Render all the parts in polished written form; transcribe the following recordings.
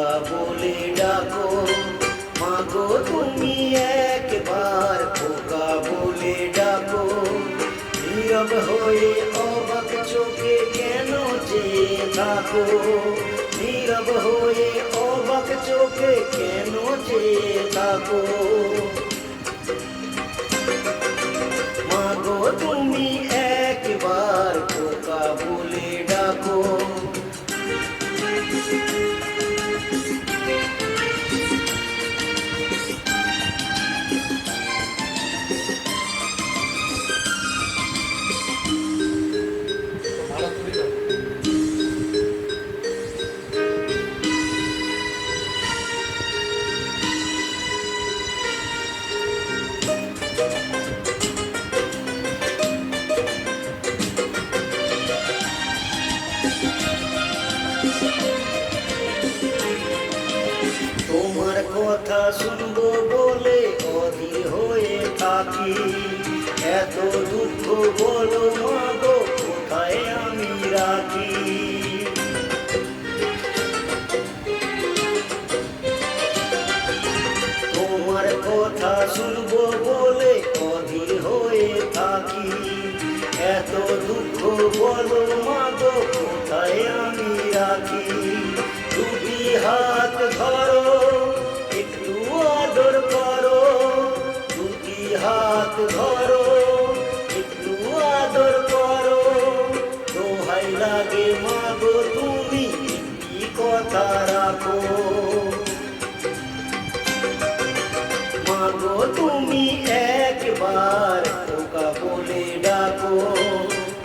খোকা বলে ডাকো, মাগো তুমি একবার খোকা বলে ডাকো। নীরব হয়ে অবাক চোখে কেন চেয়ে থাকো, নীরব হয়ে অবাক চোখে কেন চেয়ে থাকো। মাগো তুমি একবার খোকা বলে ডাকো। তোমার কথা শুনবো বলে অধীর হয়ে থাকি, এত দুঃখ বলো মাগো কোথায় আমি রাখি। তোমার কথা শুনবো বলে অধীর হয়ে থাকি, এত দুঃখ বলো মাগো কোথায় আমি রাখি। দুটি হাত ধরো একটু আদর করো, দুটি হাত ধরো একটু আদর করো। দোহাই লাগে মাগো তুমি একটি কথা রাখো, মাগো তুমি একবার খোকা বলে ডাকো,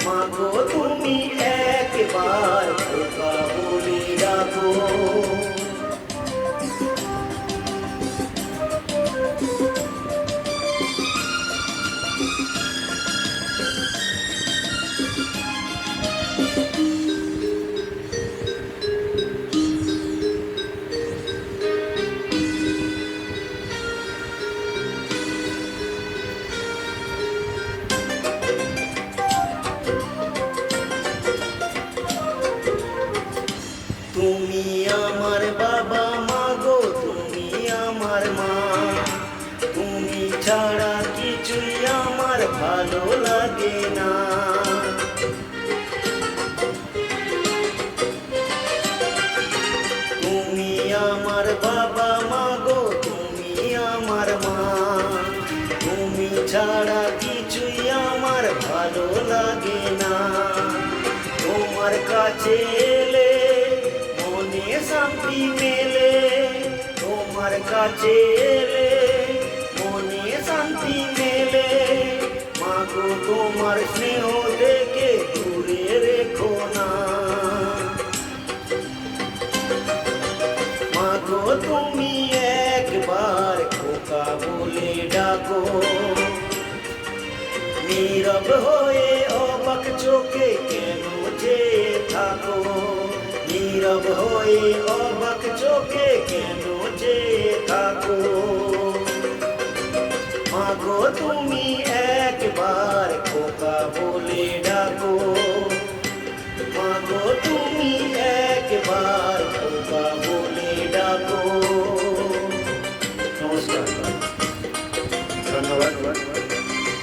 মাগো তুমি একবার খোকা বলে ডাকো। তুমি আমার বাবা মাগো তুমি আমার মা, তুমি ছাড়া কিছুই আমার ভালো লাগে না। তুমি আমার বাবা মাগো তুমি আমার মা, তুমি ছাড়া কিছুই আমার ভালো লাগে না। তোমার কাছে এলে মনে শান্তি মেলে, তোমার কাছে এলে মনে শান্তি মেলে। মাগো তোমার স্নেহ থেকে দূরে রেখো না, মাগো তুমি একবার খোকা বলে ডাকো। নীরব হয়ে অবাক চোখে কেন চেয়ে থাকো, নীরব হয়ে অবাক চোখে কেন চেয়ে থাকো। মাগো তুমি একবার খোকা বলে ডাকো, মাগো তুমি একবার খোকা বলে ডাকো। নমস্কার।